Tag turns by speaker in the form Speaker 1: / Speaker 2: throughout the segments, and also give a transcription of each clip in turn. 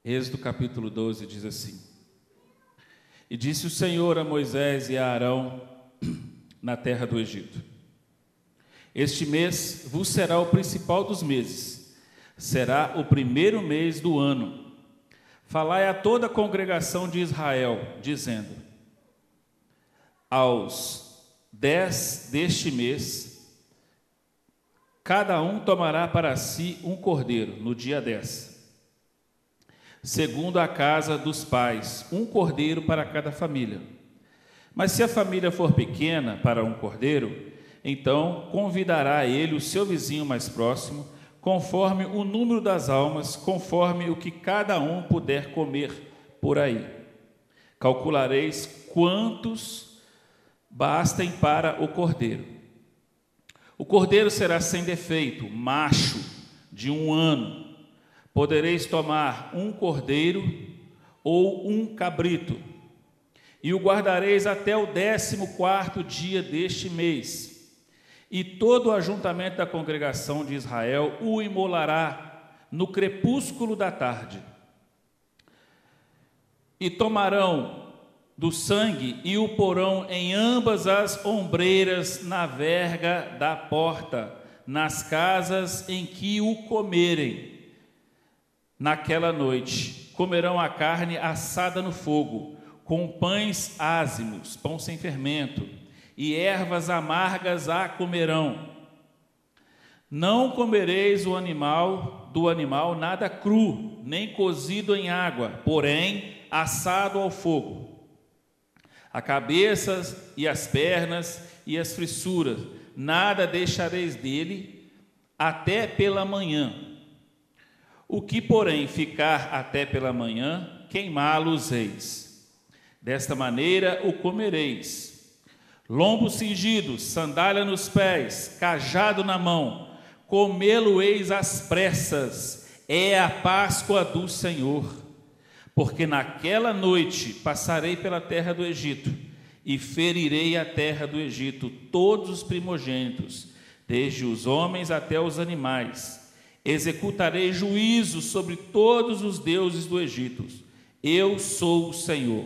Speaker 1: Êxodo capítulo 12 diz assim: E disse o Senhor a Moisés e a Arão na terra do Egito: Este mês vos será o principal dos meses, será o primeiro mês do ano. Falai a toda a congregação de Israel, dizendo: Aos 10 deste mês, cada um tomará para si um cordeiro, no dia 10. Segundo a casa dos pais, um cordeiro para cada família. Mas se a família for pequena para um cordeiro, então convidará ele o seu vizinho mais próximo, conforme o número das almas, conforme o que cada um puder comer por aí. Calculareis quantos bastem para o cordeiro. O cordeiro será sem defeito, macho, de 1 ano. Podereis tomar um cordeiro ou um cabrito, e o guardareis até o 14º dia deste mês. E todo o ajuntamento da congregação de Israel o imolará no crepúsculo da tarde. E tomarão do sangue e o porão em ambas as ombreiras na verga da porta, nas casas em que o comerem. Naquela noite comerão a carne assada no fogo, com pães ázimos, pão sem fermento, e ervas amargas a comerão. Não comereis do animal nada cru, nem cozido em água, porém assado ao fogo. A cabeça e as pernas e as fissuras, nada deixareis dele até pela manhã. O que, porém, ficar até pela manhã, queimá-los-eis. Desta maneira o comereis. Lombo cingido, sandália nos pés, cajado na mão, comê-lo-eis às pressas, é a Páscoa do Senhor. Porque naquela noite passarei pela terra do Egito, e ferirei a terra do Egito todos os primogênitos, desde os homens até os animais. Executarei juízo sobre todos os deuses do Egito. Eu sou o Senhor.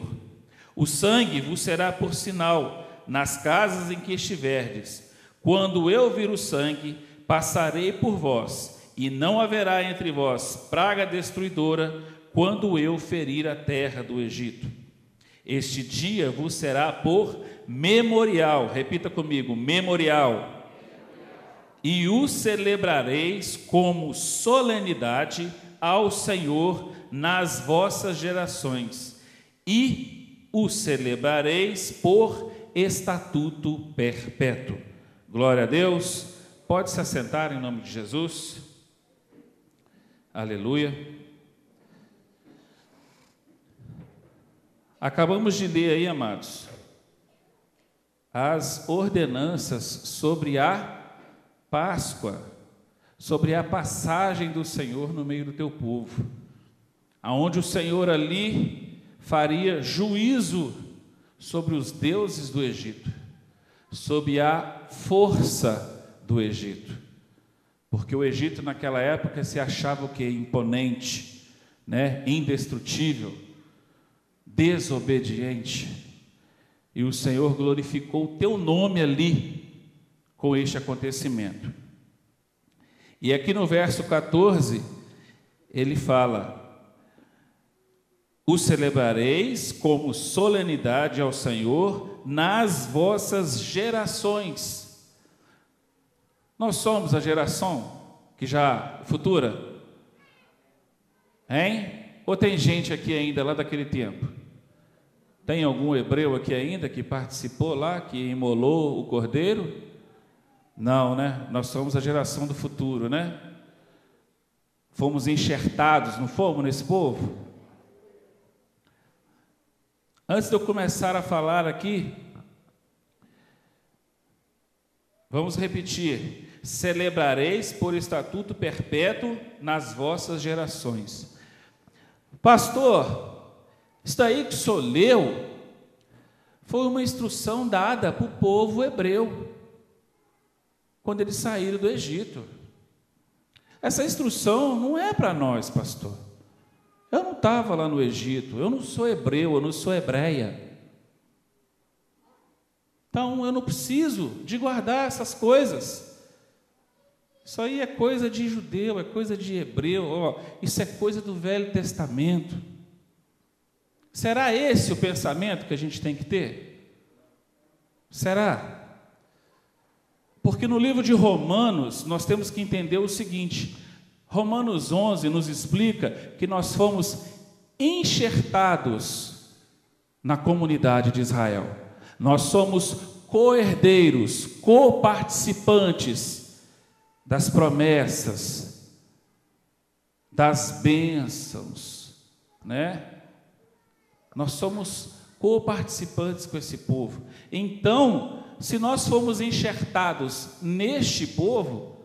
Speaker 1: O sangue vos será por sinal nas casas em que estiverdes. Quando eu vir o sangue, passarei por vós, e não haverá entre vós praga destruidora, quando eu ferir a terra do Egito. Este dia vos será por memorial. Repita comigo: memorial. E o celebrareis como solenidade ao Senhor nas vossas gerações, e o celebrareis por estatuto perpétuo. Glória a Deus. Pode se assentar em nome de Jesus. Aleluia. Acabamos de ler aí, amados, as ordenanças sobre a Páscoa, sobre a passagem do Senhor no meio do teu povo, aonde o Senhor ali faria juízo sobre os deuses do Egito, sobre a força do Egito, porque o Egito naquela época se achava o quê? Imponente, né? Indestrutível, desobediente, e o Senhor glorificou o teu nome ali, com este acontecimento. E aqui no verso 14, ele fala: o celebrareis como solenidade ao Senhor nas vossas gerações. Nós somos a geração que já futura? Hein? Ou tem gente aqui ainda lá daquele tempo? Tem algum hebreu aqui ainda que participou lá, que imolou o cordeiro? Não, né? Nós somos a geração do futuro, né? Fomos enxertados, não fomos nesse povo? Antes de eu começar a falar aqui, vamos repetir: celebrareis por estatuto perpétuo nas vossas gerações. Pastor, isso aí que o senhor leu foi uma instrução dada para o povo hebreu quando eles saíram do Egito. Essa instrução não é para nós, pastor. Eu não estava lá no Egito, eu não sou hebreu, eu não sou hebreia. Então eu não preciso de guardar essas coisas. Isso aí é coisa de judeu, é coisa de hebreu, isso é coisa do Velho Testamento. Será esse o pensamento que a gente tem que ter? Será? Porque no livro de Romanos, nós temos que entender o seguinte: Romanos 11 nos explica que nós fomos enxertados na comunidade de Israel. Nós somos co-herdeiros, co-participantes das promessas, das bênçãos, né? Nós somos co-participantes com esse povo. Então, se nós fomos enxertados neste povo,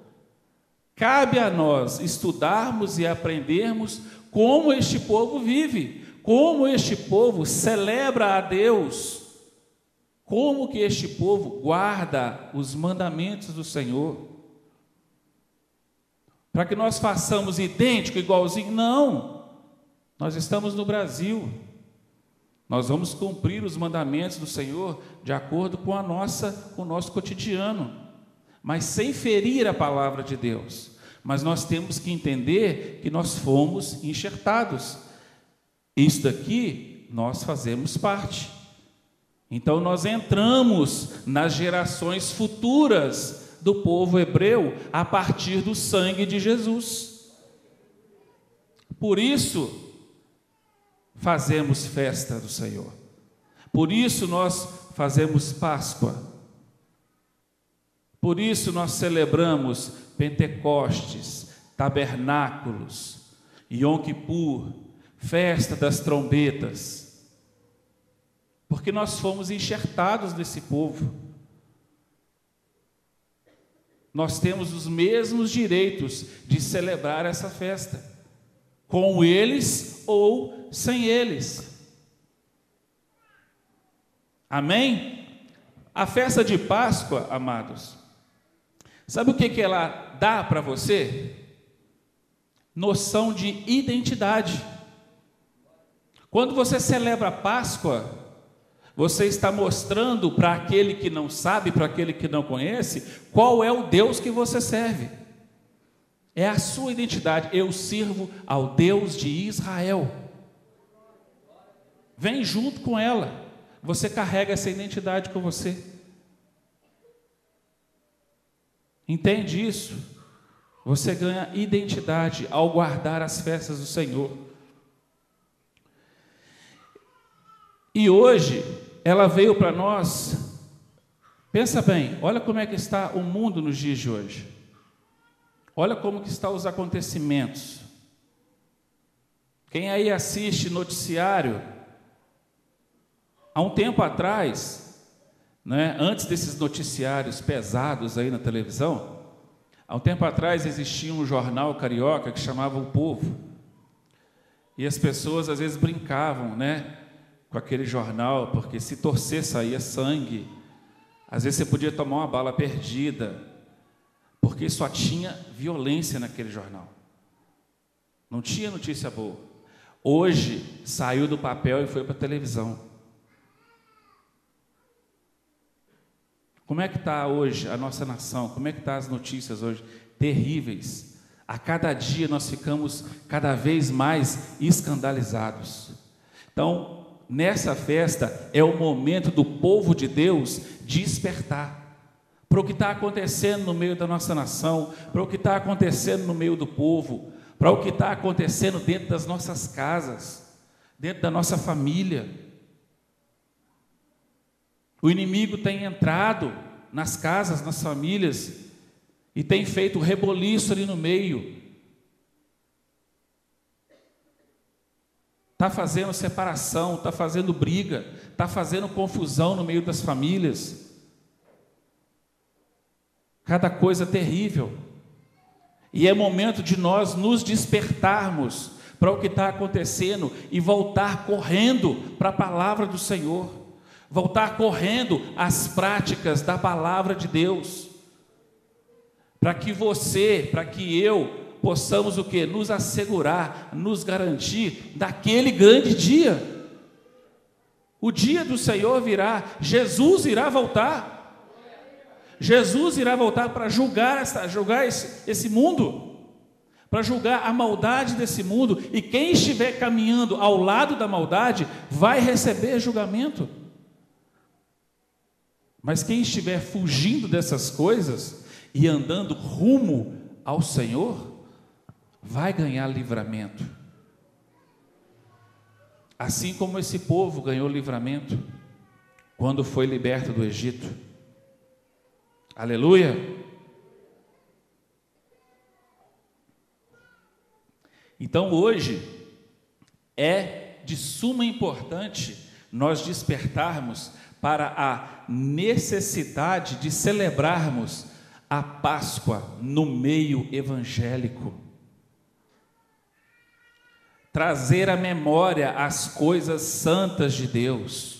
Speaker 1: cabe a nós estudarmos e aprendermos como este povo vive, como este povo celebra a Deus, como que este povo guarda os mandamentos do Senhor. Para que nós façamos idêntico, igualzinho, não. Nós estamos no Brasil. Nós vamos cumprir os mandamentos do Senhor de acordo com o nosso cotidiano, mas sem ferir a palavra de Deus. Mas nós temos que entender que nós fomos enxertados. Isso daqui nós fazemos parte. Então nós entramos nas gerações futuras do povo hebreu a partir do sangue de Jesus. Por isso fazemos festa do Senhor. Por isso nós fazemos Páscoa. Por isso nós celebramos Pentecostes, tabernáculos, Yom Kippur, festa das trombetas. Porque nós fomos enxertados nesse povo. Nós temos os mesmos direitos de celebrar essa festa, com eles ou sem eles. Amém? A festa de Páscoa, amados, sabe o que ela dá para você? Noção de identidade. Quando você celebra a Páscoa, você está mostrando para aquele que não sabe, para aquele que não conhece, qual é o Deus que você serve. É a sua identidade. Eu sirvo ao Deus de Israel. Vem junto com ela. Você carrega essa identidade com você. Entende isso? Você ganha identidade ao guardar as festas do Senhor. E hoje, ela veio para nós. Pensa bem, olha como é que está o mundo nos dias de hoje. Olha como que estão os acontecimentos. Quem aí assiste noticiário, há um tempo atrás, né, antes desses noticiários pesados aí na televisão, há um tempo atrás existia um jornal carioca que chamava O Povo. E as pessoas às vezes brincavam, né, com aquele jornal, porque se torcer saía sangue. Às vezes você podia tomar uma bala perdida, porque só tinha violência naquele jornal. Não tinha notícia boa. Hoje saiu do papel e foi para a televisão. Como é que está hoje a nossa nação? Como é que estão as notícias hoje? Terríveis. A cada dia nós ficamos cada vez mais escandalizados. Então, nessa festa é o momento do povo de Deus despertar para o que está acontecendo no meio da nossa nação, para o que está acontecendo no meio do povo, para o que está acontecendo dentro das nossas casas, dentro da nossa família. O inimigo tem entrado nas casas, nas famílias, e tem feito reboliço ali no meio. Está fazendo separação, está fazendo briga, está fazendo confusão no meio das famílias. Cada coisa terrível. E é momento de nós nos despertarmos para o que está acontecendo e voltar correndo para a palavra do Senhor. Voltar correndo às práticas da palavra de Deus. Para que você, para que eu, possamos o quê? Nos assegurar, nos garantir daquele grande dia. O dia do Senhor virá, Jesus irá voltar. Jesus irá voltar para julgar esse mundo, para julgar a maldade desse mundo, e quem estiver caminhando ao lado da maldade vai receber julgamento. Mas quem estiver fugindo dessas coisas e andando rumo ao Senhor, vai ganhar livramento. Assim como esse povo ganhou livramento quando foi liberto do Egito. Aleluia! Então hoje é de suma importância nós despertarmos para a necessidade de celebrarmos a Páscoa no meio evangélico. Trazer à memória as coisas santas de Deus.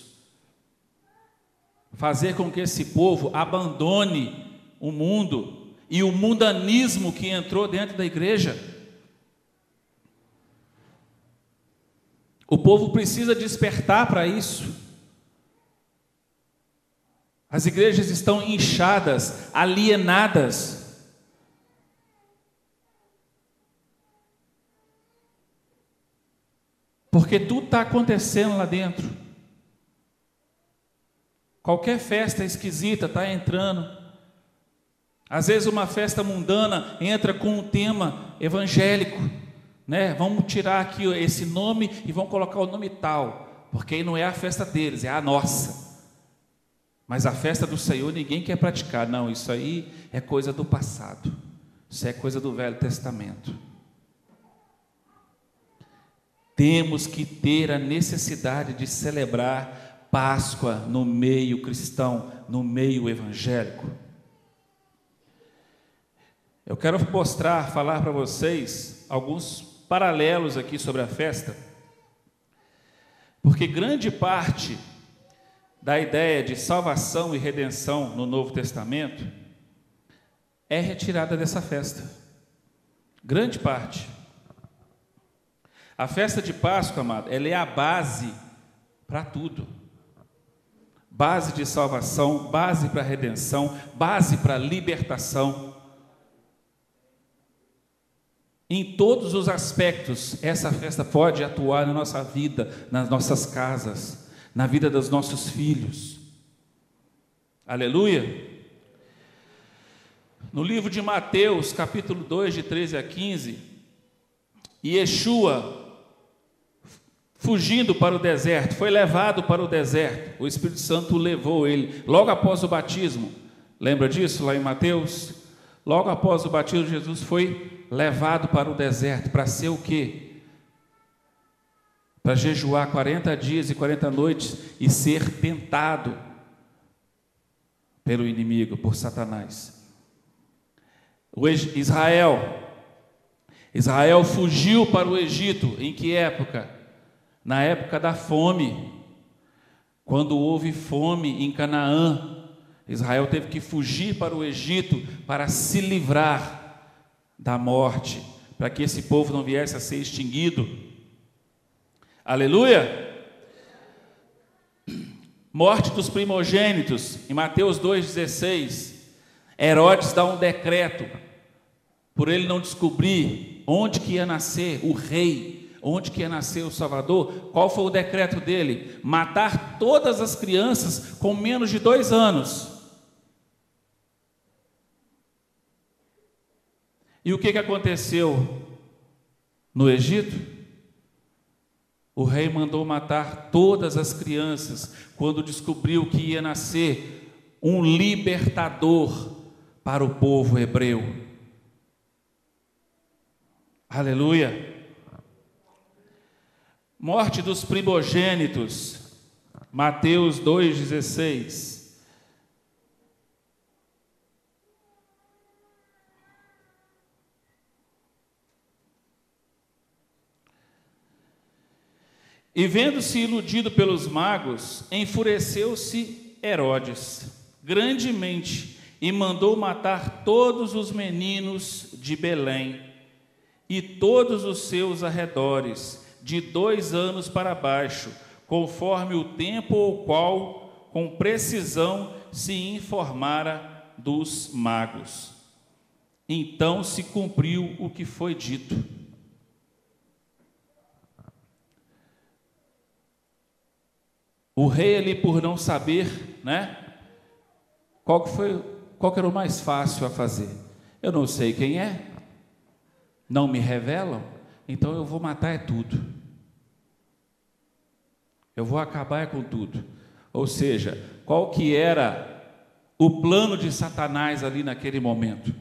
Speaker 1: Fazer com que esse povo abandone o mundo e o mundanismo que entrou dentro da igreja. O povo precisa despertar para isso. As igrejas estão inchadas, alienadas. Porque tudo está acontecendo lá dentro. Qualquer festa esquisita está entrando. Às vezes uma festa mundana entra com um tema evangélico, né? Vamos tirar aqui esse nome e vamos colocar o nome tal, porque aí não é a festa deles, é a nossa. Mas a festa do Senhor ninguém quer praticar. Não, isso aí é coisa do passado. Isso é coisa do Velho Testamento. Temos que ter a necessidade de celebrar Páscoa no meio cristão, no meio evangélico. Eu quero falar para vocês alguns paralelos aqui sobre a festa, porque grande parte da ideia de salvação e redenção no Novo Testamento é retirada dessa festa. Grande parte. A festa de Páscoa, amado, ela é a base para tudo. Base de salvação, base para redenção, base para libertação. Em todos os aspectos, essa festa pode atuar na nossa vida, nas nossas casas, na vida dos nossos filhos. Aleluia! No livro de Mateus, capítulo 2, de 13 a 15, Yeshua, fugindo para o deserto, foi levado para o deserto. O Espírito Santo levou ele, logo após o batismo. Lembra disso lá em Mateus? Logo após o batismo, Jesus foi levado para o deserto, para ser o quê? Para jejuar 40 dias e 40 noites e ser tentado pelo inimigo, por Satanás. Israel fugiu para o Egito. Em que época? Na época da fome. Quando houve fome em Canaã, Israel teve que fugir para o Egito para se livrar da morte, para que esse povo não viesse a ser extinguido. Aleluia! Morte dos primogênitos, em Mateus 2,16, Herodes dá um decreto, por ele não descobrir onde que ia nascer o rei, onde que ia nascer o Salvador. Qual foi o decreto dele? Matar todas as crianças com menos de 2 anos. E o que aconteceu no Egito? O rei mandou matar todas as crianças quando descobriu que ia nascer um libertador para o povo hebreu. Aleluia! Morte dos primogênitos, Mateus 2,16. E vendo-se iludido pelos magos, enfureceu-se Herodes grandemente e mandou matar todos os meninos de Belém e todos os seus arredores, de 2 anos para baixo, conforme o tempo ao qual, com precisão, se informara dos magos. Então se cumpriu o que foi dito. O rei ali, por não saber, qual que era o mais fácil a fazer? Eu não sei quem é, não me revelam, então eu vou matar tudo. Eu vou acabar com tudo. Ou seja, qual que era o plano de Satanás ali naquele momento?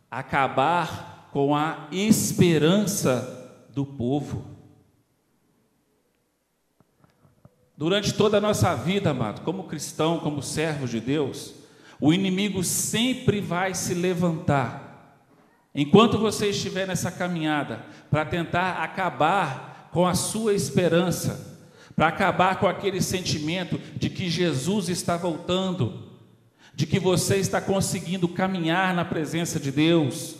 Speaker 1: Acabar com a esperança do povo. Durante toda a nossa vida, amado, como cristão, como servos de Deus, o inimigo sempre vai se levantar, enquanto você estiver nessa caminhada, para tentar acabar com a sua esperança, para acabar com aquele sentimento de que Jesus está voltando, de que você está conseguindo caminhar na presença de Deus.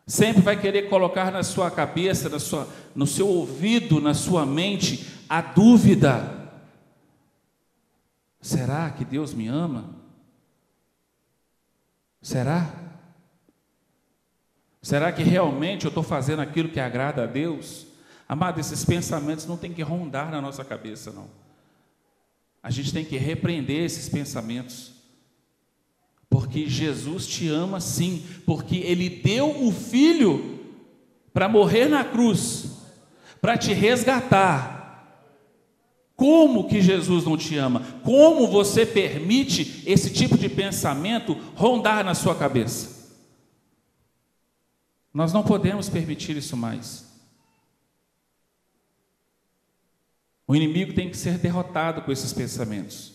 Speaker 1: Sempre vai querer colocar na sua cabeça, no seu ouvido, na sua mente, a dúvida: será que Deus me ama? Será? Será que realmente eu estou fazendo aquilo que agrada a Deus? Amado, esses pensamentos não tem que rondar na nossa cabeça, não. A gente tem que repreender esses pensamentos. Porque Jesus te ama sim, porque Ele deu o Filho para morrer na cruz, para te resgatar. Como que Jesus não te ama? Como você permite esse tipo de pensamento rondar na sua cabeça? Nós não podemos permitir isso mais. O inimigo tem que ser derrotado com esses pensamentos,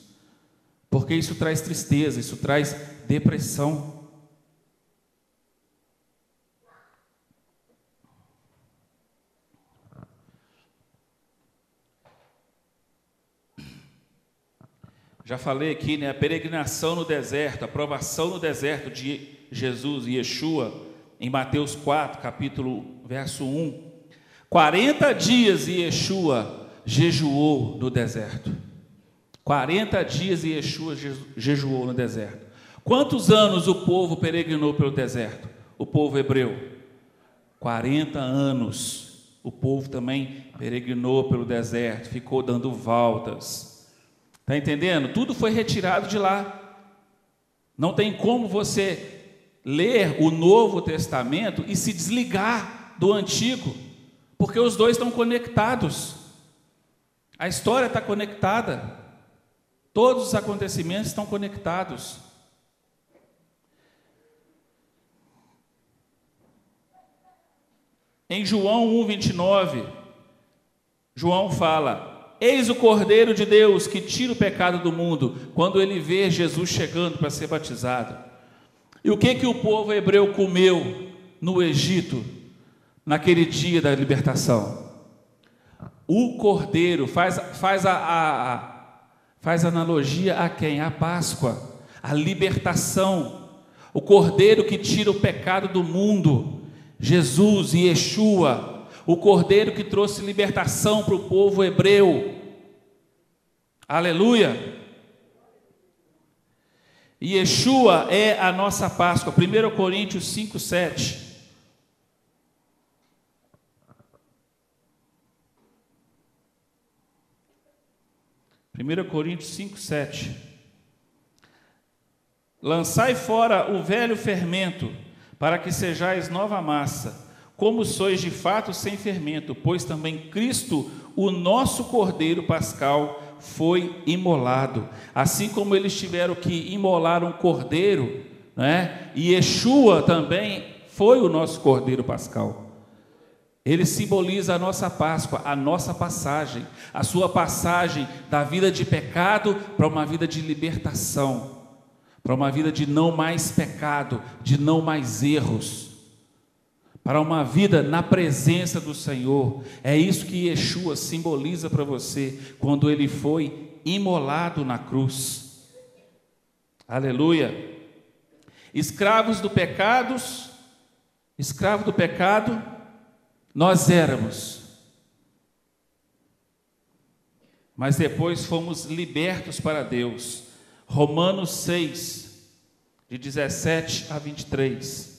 Speaker 1: porque isso traz tristeza, isso traz depressão. Já falei aqui, a peregrinação no deserto, a provação no deserto de Jesus e Yeshua, em Mateus 4, verso 1. 40 dias Yeshua jejuou no deserto. 40 dias Yeshua jejuou no deserto. Quantos anos o povo peregrinou pelo deserto? O povo hebreu. 40 anos. O povo também peregrinou pelo deserto, ficou dando voltas. Está entendendo? Tudo foi retirado de lá. Não tem como você ler o Novo Testamento e se desligar do Antigo, porque os dois estão conectados. A história está conectada. Todos os acontecimentos estão conectados. Em João 1,29, João fala: eis o Cordeiro de Deus que tira o pecado do mundo, quando ele vê Jesus chegando para ser batizado. E o que o povo hebreu comeu no Egito, naquele dia da libertação? O Cordeiro, faz analogia a quem? A Páscoa, a libertação, o Cordeiro que tira o pecado do mundo, Jesus e Yeshua, o Cordeiro que trouxe libertação para o povo hebreu. Aleluia! E Yeshua é a nossa Páscoa. 1 Coríntios 5, 7. Coríntios 5, 7. Lançai fora o velho fermento, para que sejais nova massa, como sois de fato sem fermento, pois também Cristo, o nosso Cordeiro Pascal, foi imolado. Assim como eles tiveram que imolar um cordeiro, e Yeshua também foi o nosso Cordeiro Pascal. Ele simboliza a nossa Páscoa, a nossa passagem, a sua passagem da vida de pecado para uma vida de libertação, para uma vida de não mais pecado, de não mais erros, para uma vida na presença do Senhor. É isso que Yeshua simboliza para você, quando ele foi imolado na cruz. Aleluia! Escravos do pecado, Escravo do pecado, nós éramos. Mas depois fomos libertos para Deus. Romanos 6, de 17 a 23.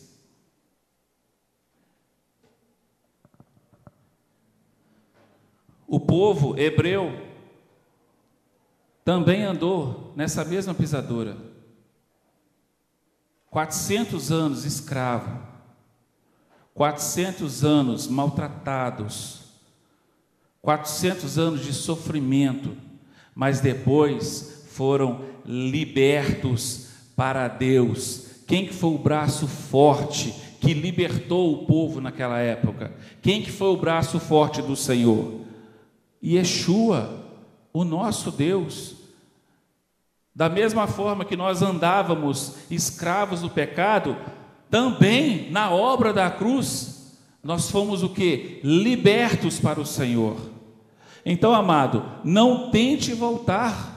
Speaker 1: O povo hebreu também andou nessa mesma pisadora. 400 anos escravo, 400 anos maltratados, 400 anos de sofrimento, mas depois foram libertos para Deus. Quem que foi o braço forte que libertou o povo naquela época? Quem que foi o braço forte do Senhor? Yeshua, o nosso Deus. Da mesma forma que nós andávamos escravos do pecado, também na obra da cruz, nós fomos o quê? Libertos para o Senhor. Então, amado, não tente voltar.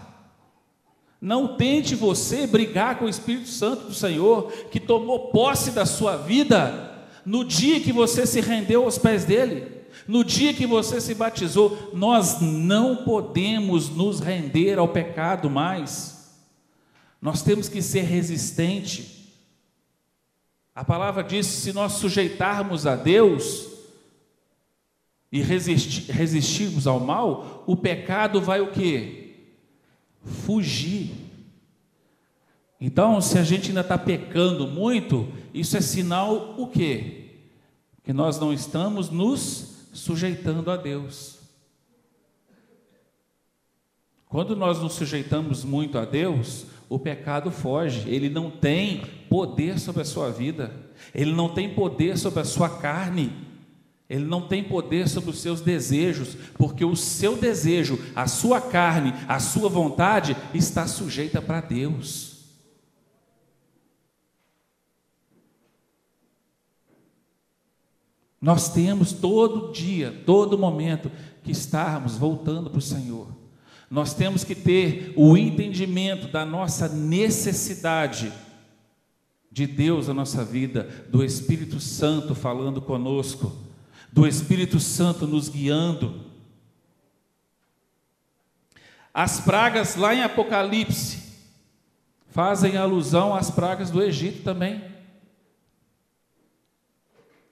Speaker 1: Não tente você brigar com o Espírito Santo do Senhor, que tomou posse da sua vida no dia que você se rendeu aos pés dele. No dia que você se batizou. Nós não podemos nos render ao pecado mais. Nós temos que ser resistente. A palavra diz: se nós sujeitarmos a Deus e resistirmos ao mal, o pecado vai o quê? Fugir. Então, se a gente ainda está pecando muito, isso é sinal o quê? Que nós não estamos nos sujeitando a Deus. Quando nós nos sujeitamos muito a Deus, o pecado foge. Ele não tem poder sobre a sua vida, ele não tem poder sobre a sua carne, ele não tem poder sobre os seus desejos, porque o seu desejo, a sua carne, a sua vontade está sujeita para Deus. Nós temos todo dia, todo momento que estarmos voltando para o Senhor. Nós temos que ter o entendimento da nossa necessidade de Deus na nossa vida, do Espírito Santo falando conosco, do Espírito Santo nos guiando. As pragas lá em Apocalipse fazem alusão às pragas do Egito também.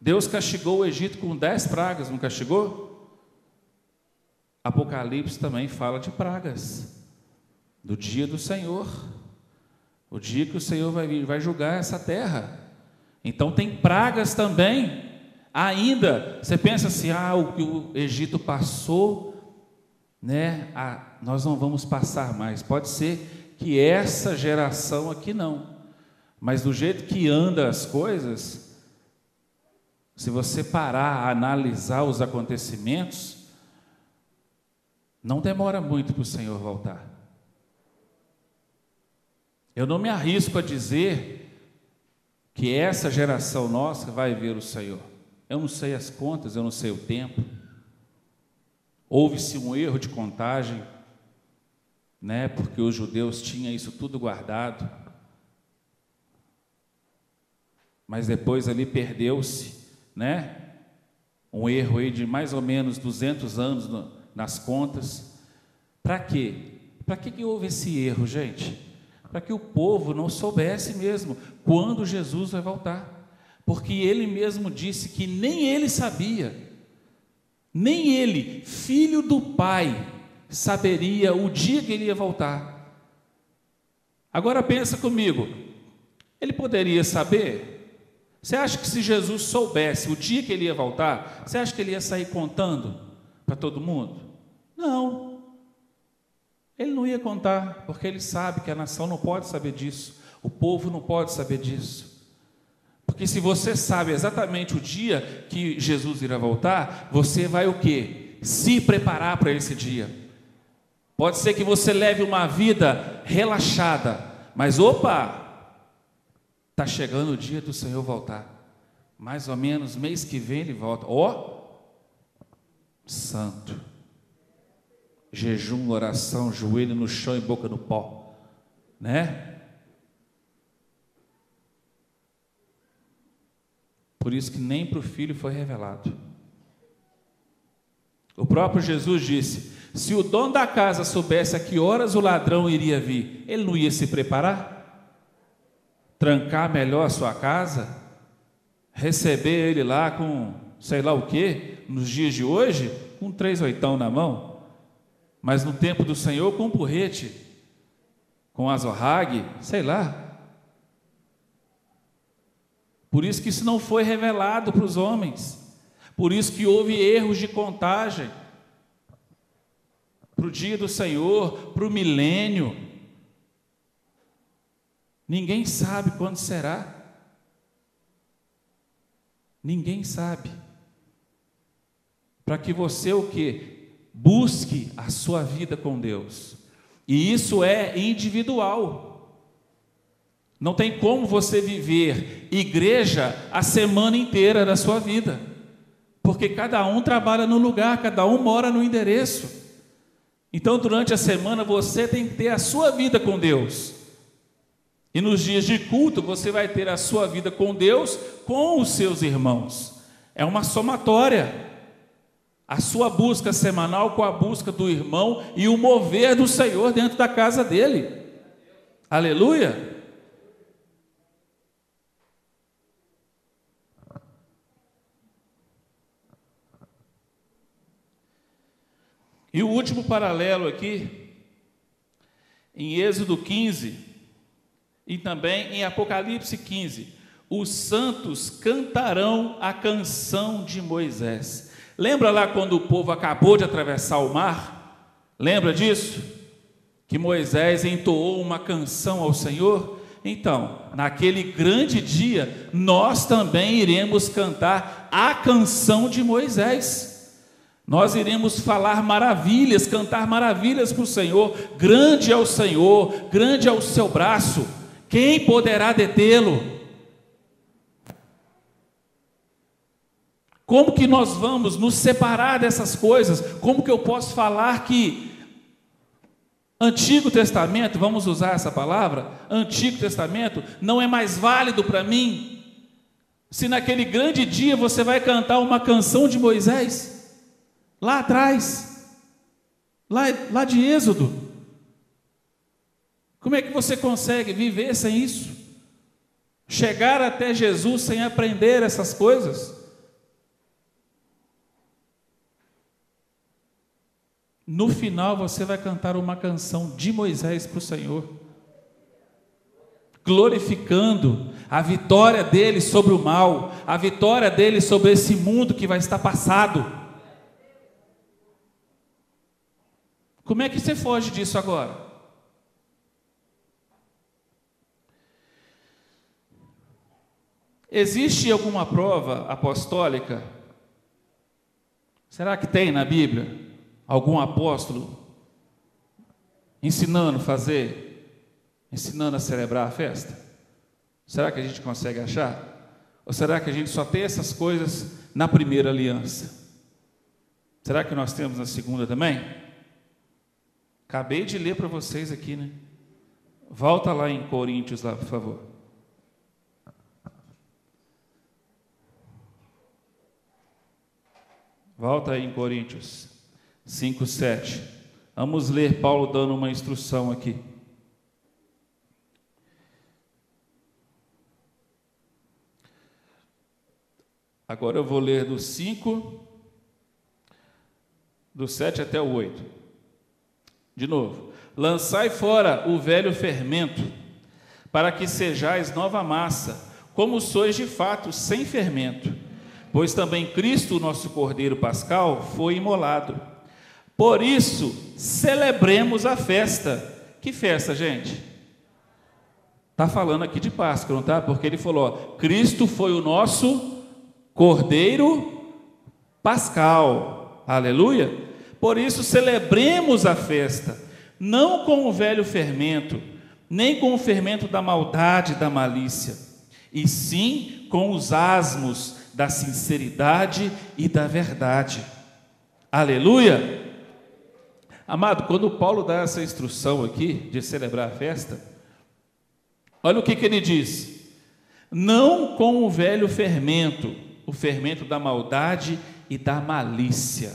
Speaker 1: Deus castigou o Egito com 10 pragas, não castigou? Apocalipse também fala de pragas, do dia do Senhor, o dia que o Senhor vai julgar essa terra. Então tem pragas também. Ainda, você pensa assim, o que o Egito passou, né? Nós não vamos passar mais. Pode ser que essa geração aqui não, mas do jeito que anda as coisas, se você parar a analisar os acontecimentos, não demora muito para o Senhor voltar. Eu não me arrisco a dizer que essa geração nossa vai ver o Senhor. Eu não sei as contas, eu não sei o tempo. Houve-se um erro de contagem, né? Porque os judeus tinham isso tudo guardado. Mas depois ali perdeu-se, né? Um erro aí de mais ou menos 200 anos nas contas. Para quê? Para que houve esse erro, gente? Para que o povo não soubesse mesmo quando Jesus vai voltar. Porque ele mesmo disse que nem ele sabia, nem ele, filho do Pai, saberia o dia que ele ia voltar. Agora pensa comigo, ele poderia saber? Você acha que se Jesus soubesse o dia que ele ia voltar, você acha que ele ia sair contando para todo mundo? Não. Ele não ia contar, porque ele sabe que a nação não pode saber disso, o povo não pode saber disso. Porque se você sabe exatamente o dia que Jesus irá voltar, você vai o quê? Se preparar para esse dia. Pode ser que você leve uma vida relaxada, mas opa, está chegando o dia do Senhor voltar. Mais ou menos mês que vem ele volta. Santo. Jejum, oração, joelho no chão e boca no pó, né? Por isso que nem para o Filho foi revelado. O próprio Jesus disse: se o dono da casa soubesse a que horas o ladrão iria vir, ele não ia se preparar? Trancar melhor a sua casa? Receber ele lá com sei lá o que, nos dias de hoje, com 3 oitão na mão, mas no tempo do Senhor com um porrete, com azorrague, sei lá. Por isso que isso não foi revelado para os homens, por isso que houve erros de contagem, para o dia do Senhor, para o milênio. Ninguém sabe quando será, ninguém sabe, para que você o quê? Busque a sua vida com Deus, e isso é individual. Não tem como você viver igreja a semana inteira da sua vida, porque cada um trabalha no lugar, cada um mora no endereço. Então, durante a semana, você tem que ter a sua vida com Deus, e nos dias de culto, você vai ter a sua vida com Deus, com os seus irmãos. É uma somatória, a sua busca semanal com a busca do irmão e o mover do Senhor dentro da casa dele. Aleluia! E o último paralelo aqui, em Êxodo 15, e também em Apocalipse 15, os santos cantarão a canção de Moisés. Lembra lá quando o povo acabou de atravessar o mar? Lembra disso? Que Moisés entoou uma canção ao Senhor? Então, naquele grande dia, nós também iremos cantar a canção de Moisés. Nós iremos falar maravilhas, cantar maravilhas para o Senhor. Grande é o Senhor, grande é o seu braço, quem poderá detê-lo? Como que nós vamos nos separar dessas coisas? Como que eu posso falar que Antigo Testamento, vamos usar essa palavra, Antigo Testamento, não é mais válido para mim? Se naquele grande dia você vai cantar uma canção de Moisés, lá atrás, lá de Êxodo, como é que você consegue viver sem isso? Chegar até Jesus sem aprender essas coisas? No final você vai cantar uma canção de Moisés para o Senhor, glorificando a vitória dele sobre o mal, a vitória dele sobre esse mundo que vai estar passado. Como é que você foge disso agora? Existe alguma prova apostólica? Será que tem na Bíblia algum apóstolo ensinando a celebrar a festa? Será que a gente consegue achar? Ou será que a gente só tem essas coisas na primeira aliança? Será que nós temos na segunda também? Acabei de ler para vocês aqui, né? Volta lá em Coríntios, lá, por favor. Volta aí em Coríntios 5:7. Vamos ler Paulo dando uma instrução aqui. Agora eu vou ler do 5, do 7 até o 8. De novo. Lançai fora o velho fermento, para que sejais nova massa, como sois de fato, sem fermento. Pois também Cristo, nosso Cordeiro Pascal, foi imolado. Por isso, celebremos a festa. Que festa, gente? Está falando aqui de Páscoa, não está? Porque ele falou, ó, Cristo foi o nosso Cordeiro Pascal. Aleluia! Por isso, celebremos a festa, não com o velho fermento, nem com o fermento da maldade e da malícia, e sim com os asmos da sinceridade e da verdade. Aleluia! Amado, quando Paulo dá essa instrução aqui de celebrar a festa, olha o que ele diz: não com o velho fermento, o fermento da maldade e da malícia.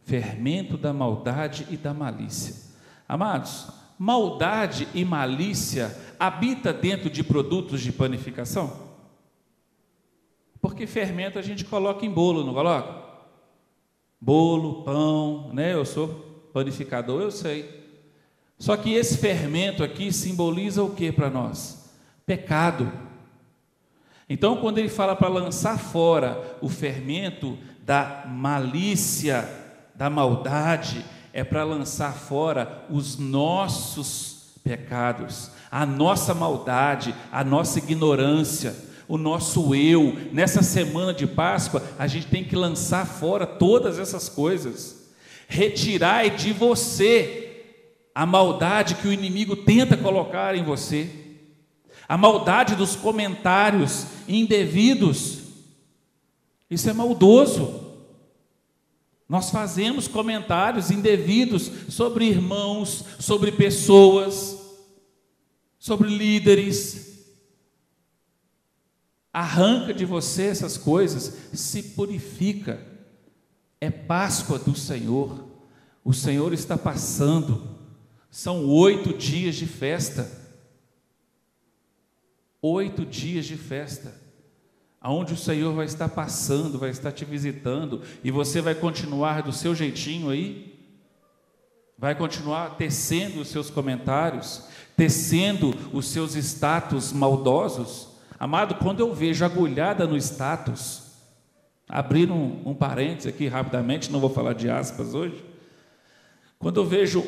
Speaker 1: Fermento da maldade e da malícia. Amados, maldade e malícia habita dentro de produtos de panificação? Porque fermento a gente coloca em bolo, não coloca? Bolo, pão, né? Eu sou panificador, eu sei. Só que esse fermento aqui simboliza o que para nós? Pecado. Então, quando ele fala para lançar fora o fermento da malícia, da maldade, é para lançar fora os nossos pecados, a nossa maldade, a nossa ignorância, o nosso eu. Nessa semana de Páscoa, a gente tem que lançar fora todas essas coisas. Retirai de você a maldade que o inimigo tenta colocar em você, a maldade dos comentários indevidos. Isso é maldoso. Nós fazemos comentários indevidos sobre irmãos, sobre pessoas, sobre líderes. Arranca de você essas coisas, se purifica. É Páscoa do Senhor. O Senhor está passando. São 8 dias de festa. 8 dias de festa, aonde o Senhor vai estar passando, vai estar te visitando, e você vai continuar do seu jeitinho aí, vai continuar tecendo os seus comentários, tecendo os seus status maldosos. Amado, quando eu vejo agulhada no status, abrindo um parênteses aqui rapidamente, não vou falar de aspas hoje, quando eu vejo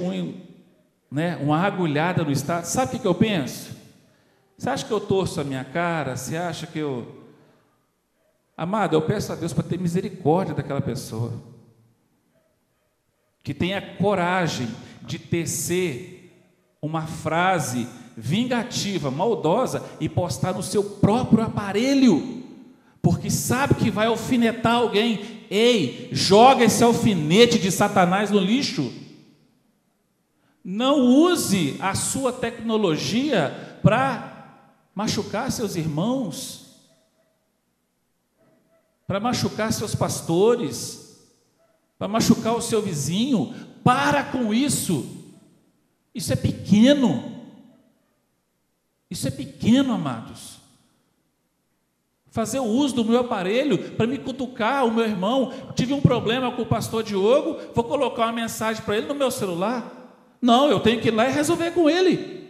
Speaker 1: uma agulhada no status, sabe o que eu penso? Você acha que eu torço a minha cara? Você acha que eu... Amado, eu peço a Deus para ter misericórdia daquela pessoa, que tenha coragem de tecer uma frase vingativa, maldosa, e postar no seu próprio aparelho, porque sabe que vai alfinetar alguém. Ei, joga esse alfinete de Satanás no lixo. Não use a sua tecnologia para machucar seus irmãos, para machucar seus pastores, para machucar o seu vizinho. Para com isso. Isso é pequeno. Isso é pequeno, amados. Fazer o uso do meu aparelho para me cutucar o meu irmão. Tive um problema com o pastor Diogo, vou colocar uma mensagem para ele no meu celular. Não, eu tenho que ir lá e resolver com ele.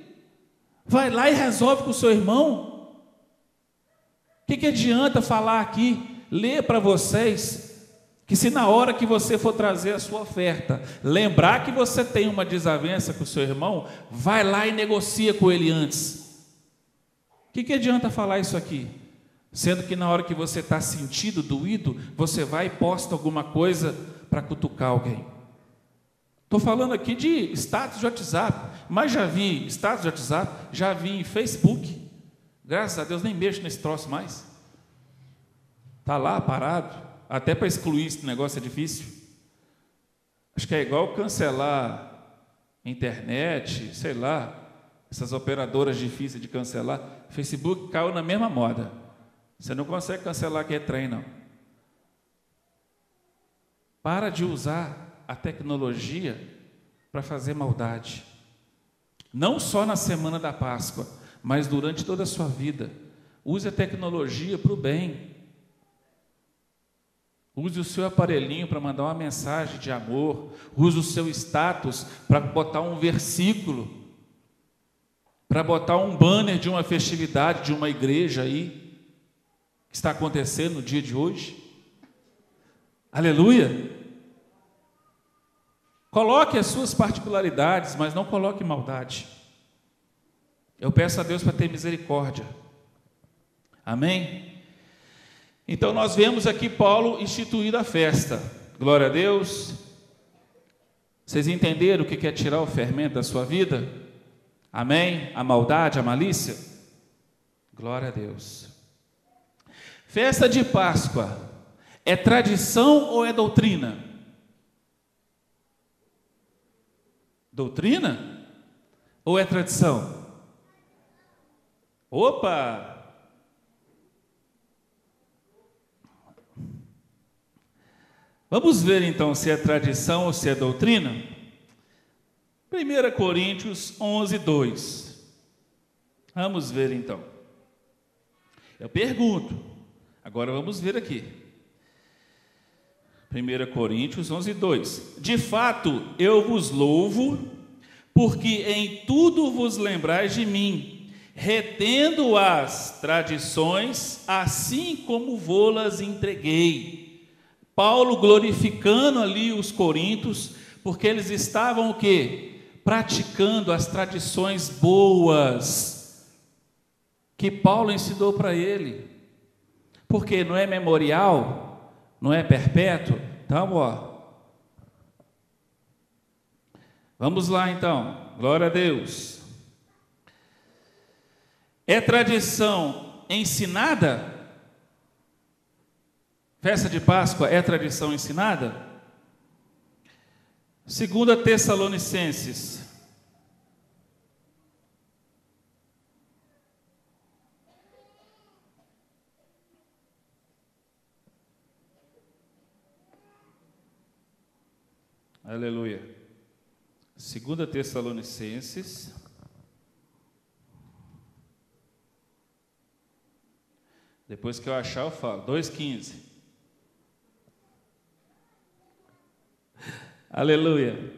Speaker 1: Vai lá e resolve com o seu irmão. O que adianta falar aqui, ler para vocês, que se na hora que você for trazer a sua oferta, lembrar que você tem uma desavença com o seu irmão, vai lá e negocia com ele antes. O que adianta falar isso aqui? Sendo que na hora que você está sentido, doído, você vai e posta alguma coisa para cutucar alguém. Estou falando aqui de status de WhatsApp, mas já vi status de WhatsApp, já vi em Facebook. Graças a Deus nem mexo nesse troço mais. Está lá parado. Até para excluir esse negócio é difícil. Acho que é igual cancelar internet, sei lá, essas operadoras difíceis de cancelar. Facebook caiu na mesma moda. Você não consegue cancelar que é trem, não. Para de usar a tecnologia para fazer maldade. Não só na semana da Páscoa, mas durante toda a sua vida. Use a tecnologia para o bem. Use o seu aparelhinho para mandar uma mensagem de amor. Use o seu status para botar um versículo, para botar um banner de uma festividade de uma igreja aí, que está acontecendo no dia de hoje. Aleluia! Coloque as suas particularidades, mas não coloque maldade. Eu peço a Deus para ter misericórdia. Amém? Então nós vemos aqui Paulo instituir a festa. Glória a Deus. Vocês entenderam o que é tirar o fermento da sua vida? Amém? A maldade, a malícia? Glória a Deus. Festa de Páscoa é tradição ou é doutrina? Doutrina ou é tradição? Opa! Vamos ver então se é tradição ou se é doutrina? 1 Coríntios 11, 2. Vamos ver então. Eu pergunto, agora vamos ver aqui. 1 Coríntios 11, 2. De fato, eu vos louvo, porque em tudo vos lembrais de mim, retendo as tradições, assim como vô-las entreguei. Paulo glorificando ali os coríntios, porque eles estavam o quê? Praticando as tradições boas que Paulo ensinou para ele. Porque não é memorial, não é perpétuo. Então, vamos lá então. Glória a Deus. É tradição ensinada? Festa de Páscoa é tradição ensinada? 2 Tessalonicenses. Aleluia. 2 Tessalonicenses. Depois que eu achar, eu falo. 2,15. Aleluia.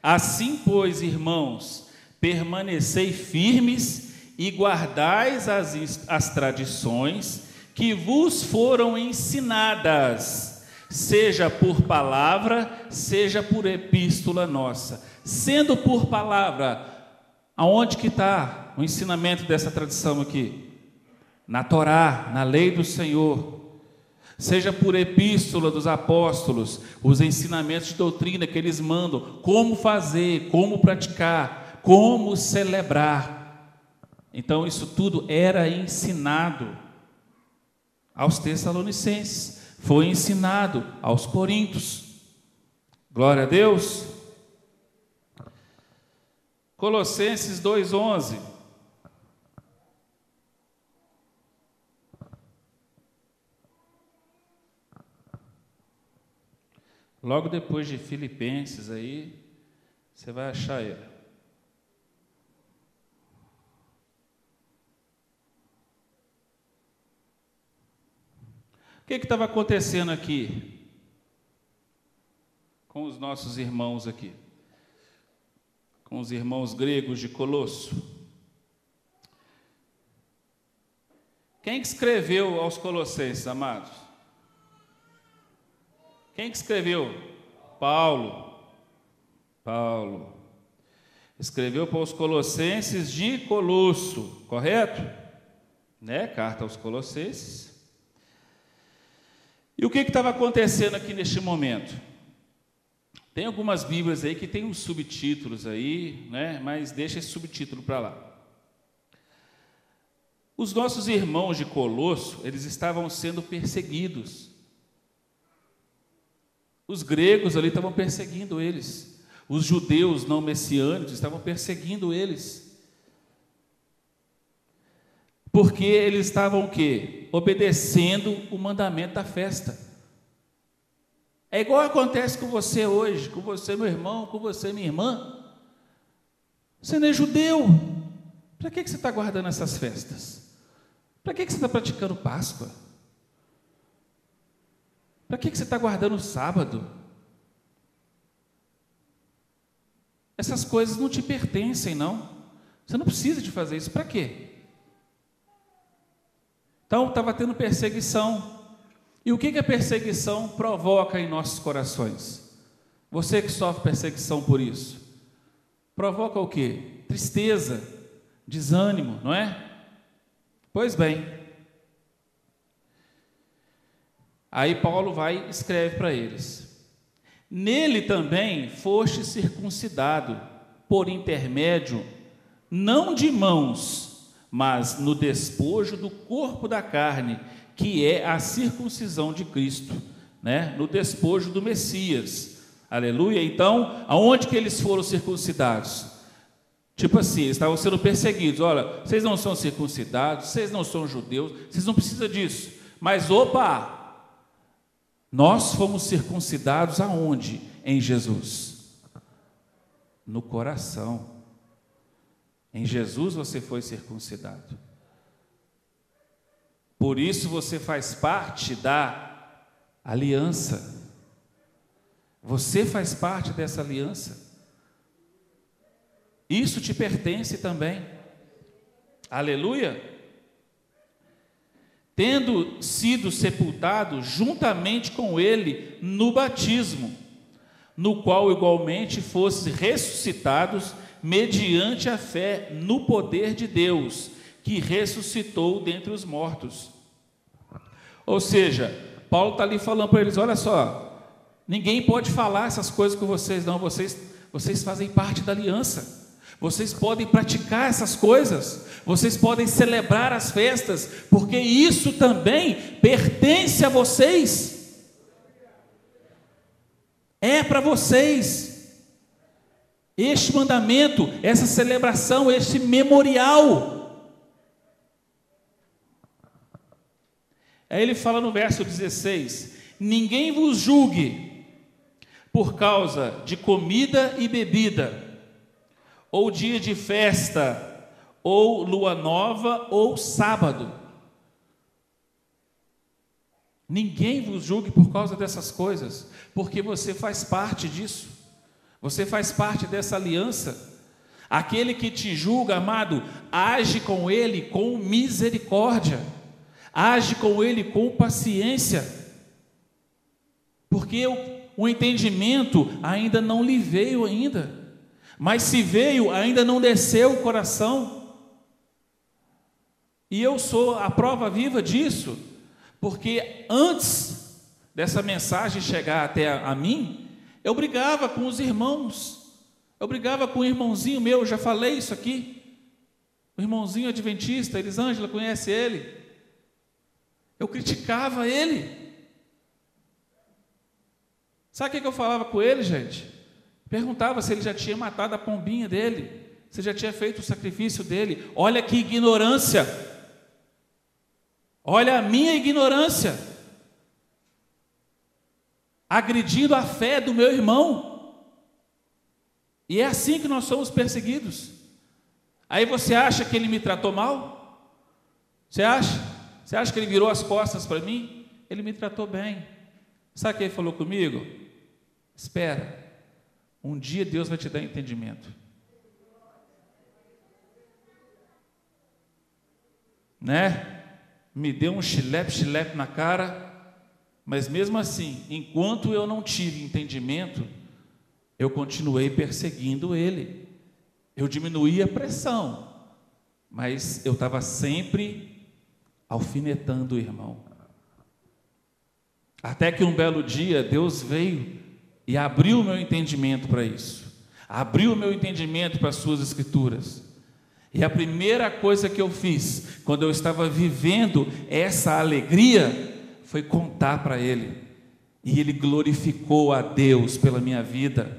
Speaker 1: Assim, pois, irmãos, permanecei firmes e guardais as tradições que vos foram ensinadas, seja por palavra, seja por epístola nossa. Sendo por palavra, aonde que está o ensinamento dessa tradição aqui? Na Torá, na lei do Senhor. Seja por epístola dos apóstolos, os ensinamentos de doutrina que eles mandam, como fazer, como praticar, como celebrar. Então isso tudo era ensinado aos Tessalonicenses, foi ensinado aos coríntios. Glória a Deus. Colossenses 2,11. Logo depois de Filipenses aí, você vai achar ele. O que estava acontecendo aqui com os nossos irmãos aqui? Com os irmãos gregos de Colosso? Quem que escreveu aos Colossenses, amados? Quem que escreveu? Paulo. Escreveu para os Colossenses de Colosso, correto? Né? Carta aos Colossenses. E o que estava acontecendo aqui neste momento? Tem algumas Bíblias aí que tem uns subtítulos aí, né? Mas deixa esse subtítulo para lá. Os nossos irmãos de Colosso, eles estavam sendo perseguidos. Os gregos ali estavam perseguindo eles. Os judeus não messiânicos estavam perseguindo eles. Porque eles estavam o quê? Obedecendo o mandamento da festa. É igual acontece com você hoje, com você, meu irmão, com você, minha irmã. Você não é judeu. Para que você está guardando essas festas? Para que você está praticando Páscoa? Para que você está guardando o sábado? Essas coisas não te pertencem, não. Você não precisa de fazer isso. Para quê? Então, estava tendo perseguição. E o que a perseguição provoca em nossos corações? Você que sofre perseguição por isso. Provoca o quê? Tristeza, desânimo, não é? Pois bem. Aí Paulo vai e escreve para eles. Nele também foste circuncidado, por intermédio, não de mãos, mas no despojo do corpo da carne, que é a circuncisão de Cristo, né? No despojo do Messias. Aleluia. Então, aonde que eles foram circuncidados? Tipo assim, eles estavam sendo perseguidos. Olha, vocês não são circuncidados, vocês não são judeus, vocês não precisam disso. Mas opa, nós fomos circuncidados aonde? Em Jesus. No coração. Em Jesus você foi circuncidado. Por isso você faz parte da aliança. Você faz parte dessa aliança. Isso te pertence também. Aleluia. Tendo sido sepultado juntamente com ele no batismo, no qual igualmente fostes ressuscitados mediante a fé no poder de Deus, que ressuscitou dentre os mortos. Ou seja, Paulo está ali falando para eles, olha só, ninguém pode falar essas coisas com vocês, não, vocês fazem parte da aliança. Vocês podem praticar essas coisas, vocês podem celebrar as festas, porque isso também pertence a vocês, é para vocês, este mandamento, essa celebração, este memorial. Aí ele fala no verso 16: ninguém vos julgue por causa de comida e bebida, ou dia de festa, ou lua nova, ou sábado. Ninguém vos julgue por causa dessas coisas, porque você faz parte disso, você faz parte dessa aliança. Aquele que te julga, amado, age com ele com misericórdia, age com ele com paciência, porque o entendimento ainda não lhe veio ainda. Mas se veio, ainda não desceu o coração. E eu sou a prova viva disso, porque antes dessa mensagem chegar até a mim, eu brigava com os irmãos, eu brigava com um irmãozinho meu, eu já falei isso aqui, o irmãozinho adventista, Elisângela, conhece ele? Eu criticava ele. Sabe o que eu falava com ele, gente? Perguntava se ele já tinha matado a pombinha dele, se já tinha feito o sacrifício dele. Olha que ignorância, olha a minha ignorância, agredindo a fé do meu irmão. E é assim que nós somos perseguidos. Aí você acha que ele me tratou mal? Você acha? Você acha que ele virou as costas para mim? Ele me tratou bem. Sabe o que ele falou comigo? Espera, um dia Deus vai te dar entendimento. Né? Me deu um chilepe na cara, mas mesmo assim, enquanto eu não tive entendimento, eu continuei perseguindo ele. Eu diminuí a pressão, mas eu estava sempre alfinetando o irmão. Até que um belo dia Deus veio e abriu o meu entendimento para isso, abriu o meu entendimento para as suas escrituras. E a primeira coisa que eu fiz, quando eu estava vivendo essa alegria, foi contar para ele. E ele glorificou a Deus pela minha vida.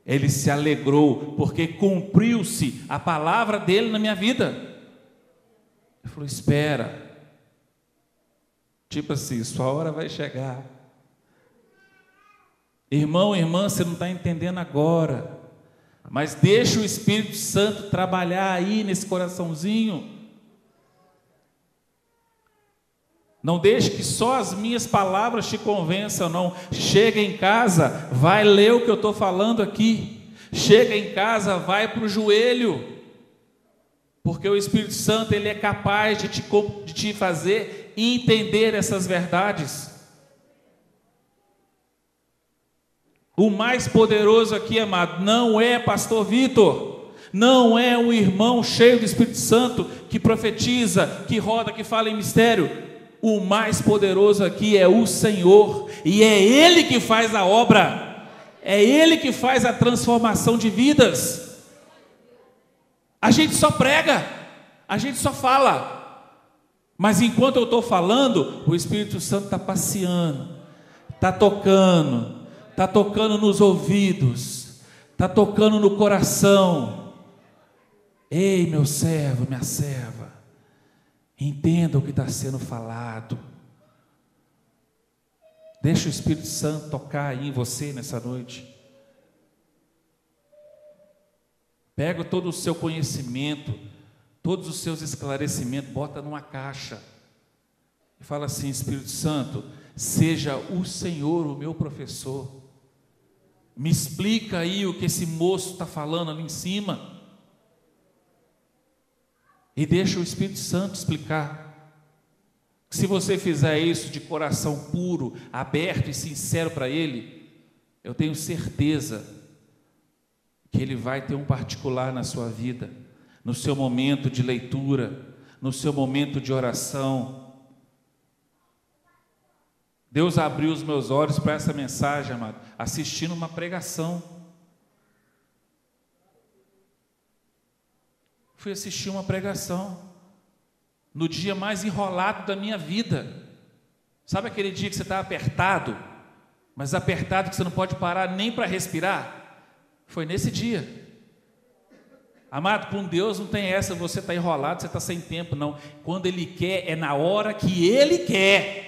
Speaker 1: Ele se alegrou, porque cumpriu-se a palavra dele na minha vida. Ele falou, espera, tipo assim, sua hora vai chegar. Irmão, irmã, você não está entendendo agora, mas deixa o Espírito Santo trabalhar aí nesse coraçãozinho. Não deixe que só as minhas palavras te convençam, não. Chega em casa, vai ler o que eu estou falando aqui. Chega em casa, vai para o joelho, porque o Espírito Santo ele é capaz de te fazer entender essas verdades. O mais poderoso aqui, amado, não é pastor Vitor, não é um irmão cheio do Espírito Santo que profetiza, que roda, que fala em mistério. O mais poderoso aqui é o Senhor, e é Ele que faz a obra, é Ele que faz a transformação de vidas. A gente só prega, a gente só fala, mas enquanto eu estou falando, o Espírito Santo está passeando, está tocando nos ouvidos, está tocando no coração. Ei, meu servo, minha serva, entenda o que está sendo falado. Deixa o Espírito Santo tocar aí em você nessa noite. Pega todo o seu conhecimento, todos os seus esclarecimentos, bota numa caixa e fala assim: Espírito Santo, seja o Senhor o meu professor. Me explica aí o que esse moço está falando ali em cima. E deixa o Espírito Santo explicar. Se você fizer isso de coração puro, aberto e sincero para Ele, eu tenho certeza que Ele vai ter um particular na sua vida, no seu momento de leitura, no seu momento de oração. Deus abriu os meus olhos para essa mensagem, amado, assistindo uma pregação. Fui assistir uma pregação no dia mais enrolado da minha vida. Sabe aquele dia que você está apertado, mas apertado que você não pode parar nem para respirar? Foi nesse dia. Amado, com Deus não tem essa, você está enrolado, você está sem tempo, não. Quando Ele quer, é na hora que Ele quer.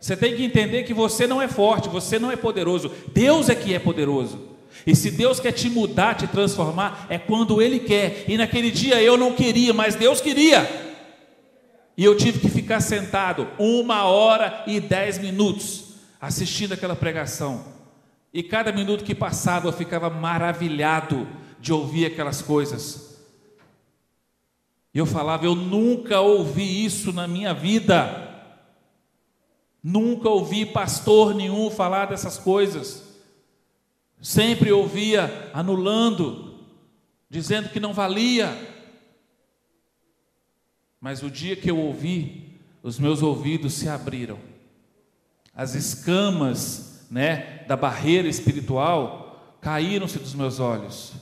Speaker 1: Você tem que entender que você não é forte, você não é poderoso, Deus é que é poderoso. E se Deus quer te mudar, te transformar, é quando Ele quer. E naquele dia eu não queria, mas Deus queria. E eu tive que ficar sentado 1h10 assistindo aquela pregação. E cada minuto que passava eu ficava maravilhado de ouvir aquelas coisas. E eu falava: eu nunca ouvi isso na minha vida. Nunca ouvi pastor nenhum falar dessas coisas. Sempre ouvia anulando, dizendo que não valia. Mas o dia que eu ouvi, os meus ouvidos se abriram. As escamas, da barreira espiritual caíram-se dos meus olhos.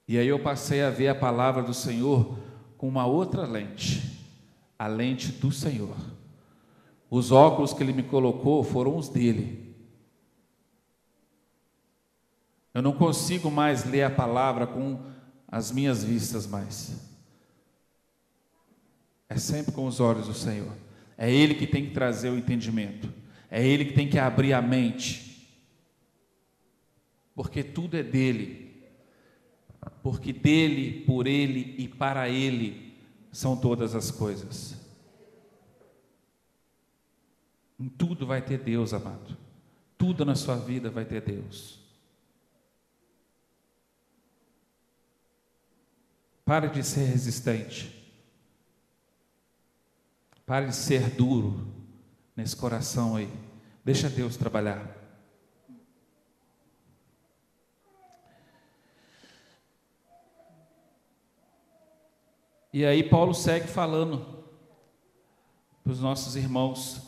Speaker 1: E aí eu passei a ver a palavra do Senhor com uma outra lente, a lente do Senhor. Os óculos que Ele me colocou foram os dele. Eu não consigo mais ler a palavra com as minhas vistas mais. É sempre com os olhos do Senhor. É Ele que tem que trazer o entendimento. É Ele que tem que abrir a mente. Porque tudo é dele. Porque dele, por Ele e para Ele são todas as coisas. Em tudo vai ter Deus, amado. Tudo na sua vida vai ter Deus. Pare de ser resistente. Pare de ser duro nesse coração aí. Deixa Deus trabalhar. E aí Paulo segue falando para os nossos irmãos.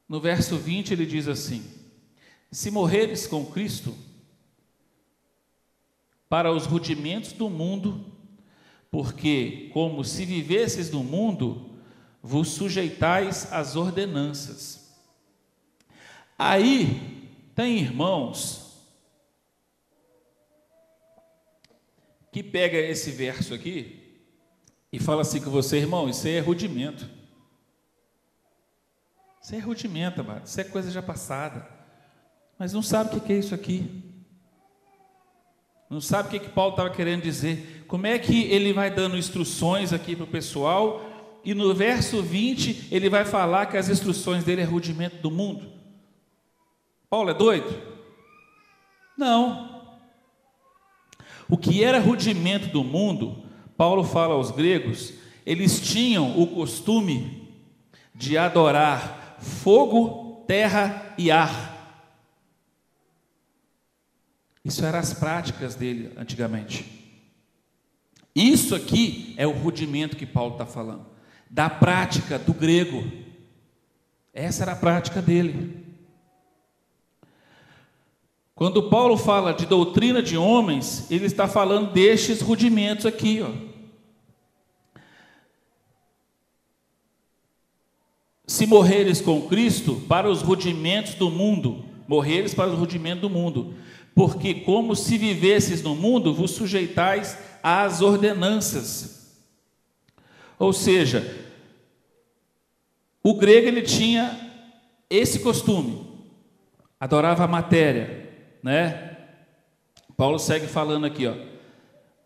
Speaker 1: No verso 20 ele diz assim: se morreres com Cristo para os rudimentos do mundo, porque, como se vivesseis no mundo, vos sujeitais às ordenanças. Aí, tem irmãos que pega esse verso aqui e fala assim com você: irmão, isso aí é rudimento. Isso é rudimento, amado. Isso é coisa já passada. Mas não sabe o que é isso aqui. Não sabe o que Paulo estava querendo dizer. Como é que ele vai dando instruções aqui para o pessoal, e no verso 20 ele vai falar que as instruções dele é rudimento do mundo? Paulo é doido? Não. O que era rudimento do mundo, Paulo fala aos gregos, eles tinham o costume de adorar fogo, terra e ar. Isso eram as práticas dele antigamente. Isso aqui é o rudimento que Paulo está falando, da prática do grego. Essa era a prática dele. Quando Paulo fala de doutrina de homens, ele está falando destes rudimentos aqui, ó. Se morreres com Cristo para os rudimentos do mundo, morreres para os rudimentos do mundo, porque como se vivesseis no mundo, vos sujeitais às ordenanças. Ou seja, o grego ele tinha esse costume, adorava a matéria, né? Paulo segue falando aqui, ó.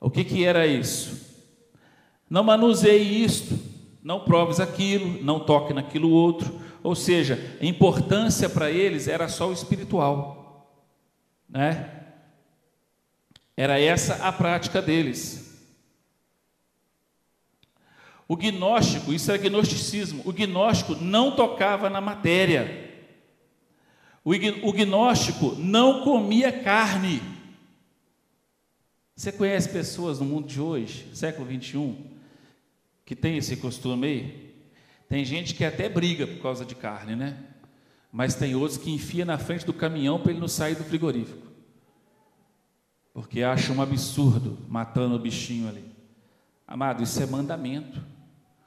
Speaker 1: O que era isso? Não manuseie isto, não proves aquilo, não toque naquilo outro. Ou seja, a importância para eles era só o espiritual, né? Era essa a prática deles. O gnóstico, isso é gnosticismo, o gnóstico não tocava na matéria. O gnóstico não comia carne. Você conhece pessoas no mundo de hoje, século 21, que tem esse costume aí? Tem gente que até briga por causa de carne, né? Mas tem outros que enfia na frente do caminhão para ele não sair do frigorífico, porque acha um absurdo matando o bichinho ali. Amado, isso é mandamento.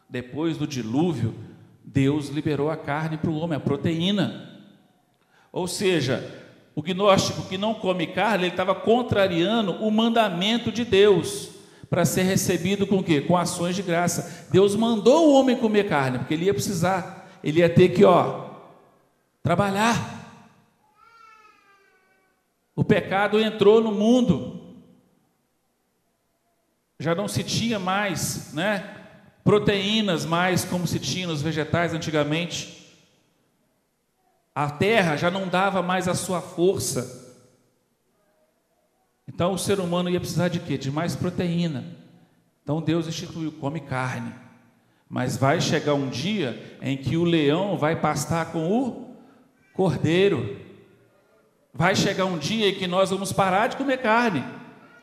Speaker 1: Depois do dilúvio, Deus liberou a carne para o homem, a proteína. Ou seja, o gnóstico que não come carne, ele estava contrariando o mandamento de Deus, para ser recebido com o quê? Com ações de graça. Deus mandou o homem comer carne, porque ele ia precisar, ele ia ter que, trabalhar. O pecado entrou no mundo, já não se tinha mais, né, proteínas mais como se tinha nos vegetais antigamente. A terra já não dava mais a sua força. Então o ser humano ia precisar de quê? De mais proteína. Então Deus instituiu, come carne. Mas vai chegar um dia em que o leão vai pastar com o cordeiro. Vai chegar um dia em que nós vamos parar de comer carne.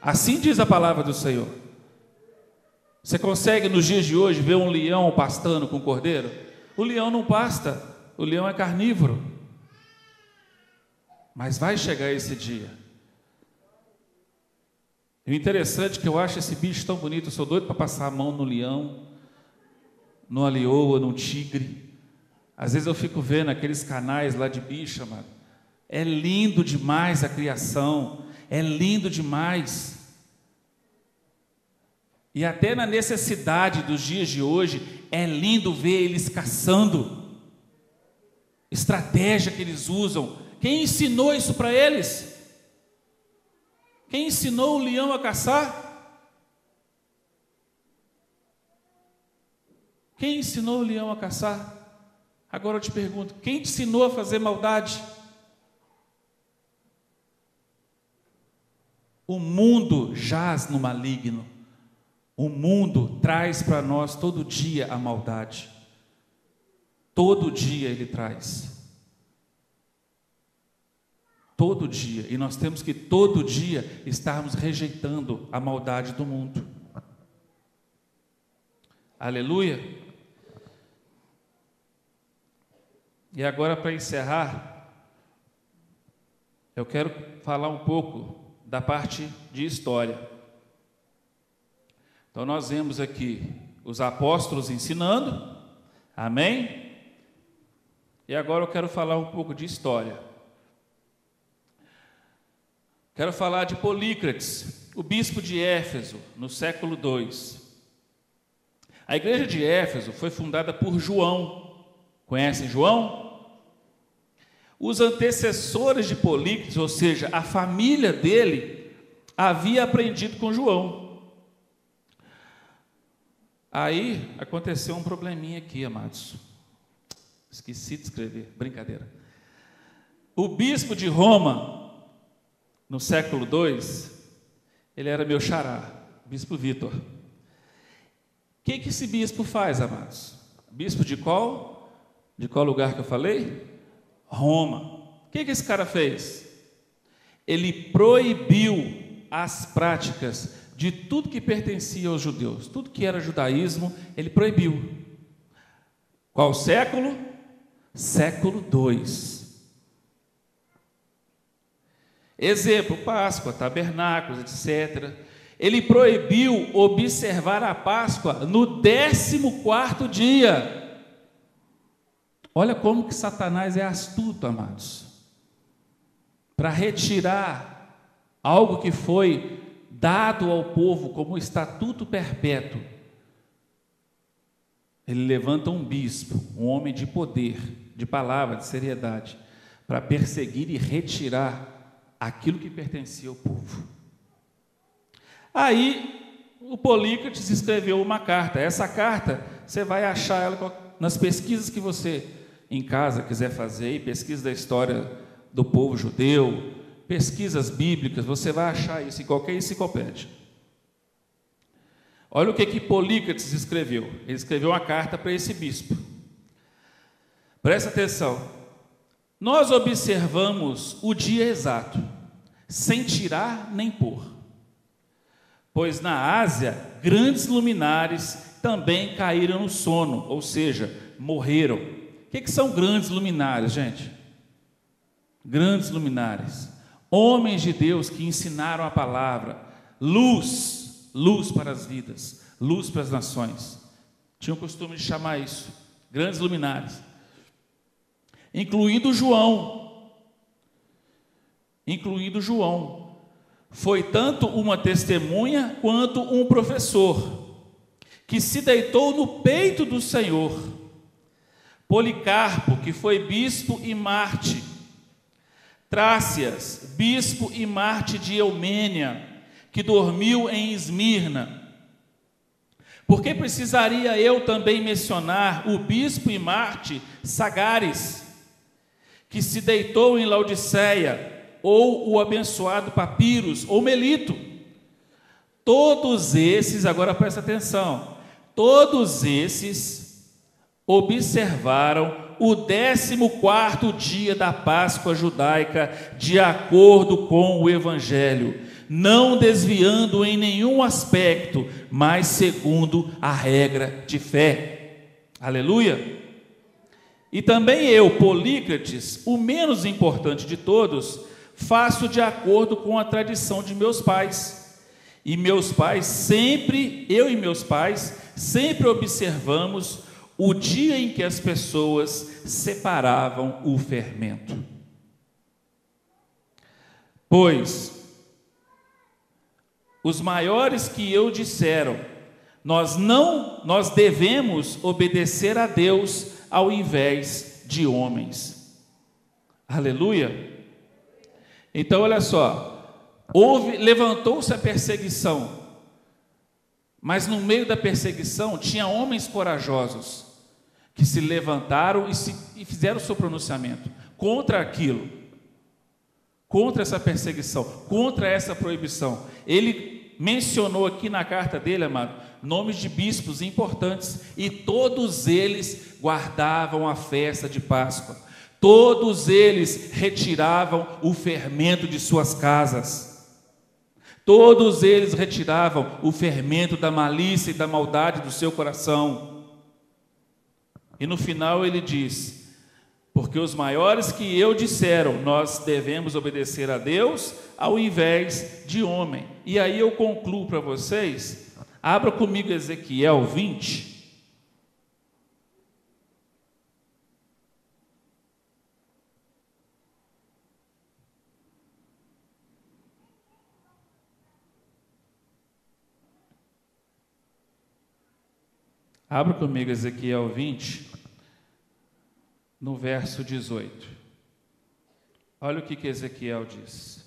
Speaker 1: Assim diz a palavra do Senhor. Você consegue nos dias de hoje ver um leão pastando com o cordeiro? O leão não pasta, o leão é carnívoro. Mas vai chegar esse dia. E o interessante é que eu acho esse bicho tão bonito, eu sou doido para passar a mão no leão, numa leoa, num tigre. Às vezes eu fico vendo aqueles canais lá de bicho, amado. É lindo demais a criação, é lindo demais. E até na necessidade dos dias de hoje, é lindo ver eles caçando. Estratégia que eles usam. Quem ensinou isso para eles? Quem ensinou o leão a caçar? Quem ensinou o leão a caçar? Agora eu te pergunto, quem te ensinou a fazer maldade? O mundo jaz no maligno. O mundo traz para nós todo dia a maldade. Todo dia ele traz. Todo dia. E nós temos que todo dia estarmos rejeitando a maldade do mundo. Aleluia. E agora, para encerrar, eu quero falar um pouco da parte de história. Então nós vemos aqui os apóstolos ensinando, amém? E agora eu quero falar um pouco de história. Quero falar de Polícrates, o bispo de Éfeso, no século II. A igreja de Éfeso foi fundada por João. Conhecem João? Os antecessores de Polícrates, ou seja, a família dele, havia aprendido com João. Aí aconteceu um probleminha aqui, amados. Esqueci de escrever, brincadeira. O bispo de Roma, no século II, ele era meu xará, bispo Vítor. O que esse bispo faz, amados? Bispo de qual? De qual lugar que eu falei? Roma. O que esse cara fez? Ele proibiu as práticas de tudo que pertencia aos judeus, tudo que era judaísmo, ele proibiu. Qual século? Século II. Exemplo, Páscoa, tabernáculos, etc. Ele proibiu observar a Páscoa no 14º dia. Olha como que Satanás é astuto, amados, para retirar algo que foi dado ao povo como estatuto perpétuo. Ele levanta um bispo, um homem de poder, de palavra, de seriedade, para perseguir e retirar aquilo que pertencia ao povo. Aí, o Polícrates escreveu uma carta. Essa carta, você vai achar ela nas pesquisas que você, em casa, quiser fazer, pesquisa da história do povo judeu, pesquisas bíblicas, você vai achar isso em qualquer enciclopédia. Olha o que Polícrates escreveu. Ele escreveu uma carta para esse bispo. Presta atenção. Nós observamos o dia exato, sem tirar nem pôr. Pois na Ásia, grandes luminares também caíram no sono, ou seja, morreram. O que são grandes luminares, gente? Grandes luminares. Homens de Deus que ensinaram a palavra, luz para as vidas, luz para as nações. Tinham o costume de chamar isso, grandes luminares. Incluindo João. Foi tanto uma testemunha quanto um professor, que se deitou no peito do Senhor. Policarpo, que foi bispo e mártir. Trácias, bispo e mártir de Eumênia, que dormiu em Esmirna. Por que precisaria eu também mencionar o bispo e mártir Sagares, que se deitou em Laodiceia, ou o abençoado Papiros, ou Melito? Todos esses, agora presta atenção, todos esses observaram o 14º dia da Páscoa judaica, de acordo com o Evangelho, não desviando em nenhum aspecto, mas segundo a regra de fé. Aleluia! E também eu, Polícrates, o menos importante de todos, faço de acordo com a tradição de meus pais. E meus pais sempre, eu e meus pais, sempre observamos o dia em que as pessoas separavam o fermento. Pois os maiores que eu disseram, nós devemos obedecer a Deus ao invés de homens. Aleluia! Então, olha só, levantou-se a perseguição, mas no meio da perseguição tinha homens corajosos que se levantaram e fizeram o seu pronunciamento contra aquilo, contra essa perseguição, contra essa proibição. Ele mencionou aqui na carta dele, amado, nomes de bispos importantes, e todos eles guardavam a festa de Páscoa. Todos eles retiravam o fermento de suas casas. Todos eles retiravam o fermento da malícia e da maldade do seu coração. E no final ele diz: porque os maiores que eu disseram, nós devemos obedecer a Deus ao invés de homem. E aí eu concluo para vocês. Abra comigo Ezequiel 20. Abra comigo Ezequiel 20, no verso 18. Olha o que Ezequiel diz.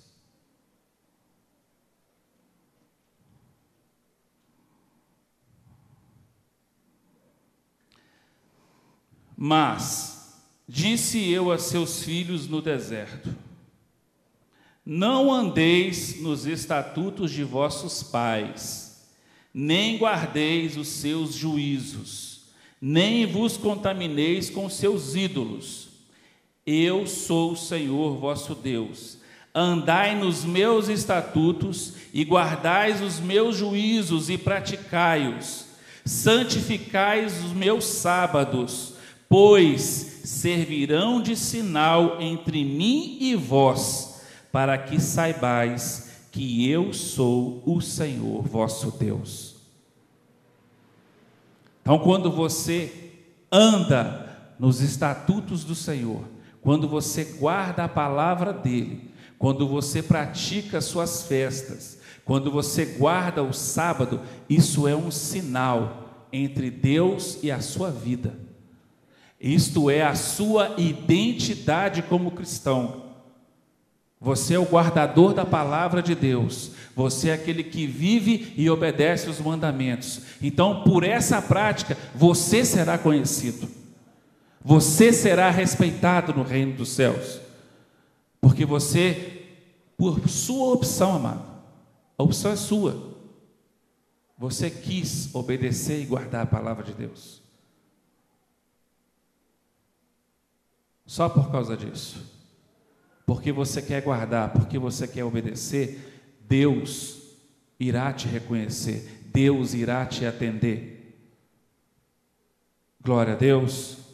Speaker 1: Mas disse eu a seus filhos no deserto: não andeis nos estatutos de vossos pais, nem guardeis os seus juízos, nem vos contamineis com seus ídolos. Eu sou o Senhor vosso Deus. Andai nos meus estatutos e guardais os meus juízos e praticai-os. Santificai os meus sábados, pois servirão de sinal entre mim e vós, para que saibais que eu sou o Senhor vosso Deus. Então, quando você anda nos estatutos do Senhor, quando você guarda a palavra dele, quando você pratica suas festas, quando você guarda o sábado, isso é um sinal entre Deus e a sua vida. Isto é a sua identidade como cristão. Você é o guardador da palavra de Deus. Você é aquele que vive e obedece os mandamentos. Então, por essa prática, você será conhecido. Você será respeitado no reino dos céus. Porque você, por sua opção, amado, a opção é sua. Você quis obedecer e guardar a palavra de Deus. Só por causa disso. Porque você quer guardar, porque você quer obedecer, Deus irá te reconhecer, Deus irá te atender. Glória a Deus.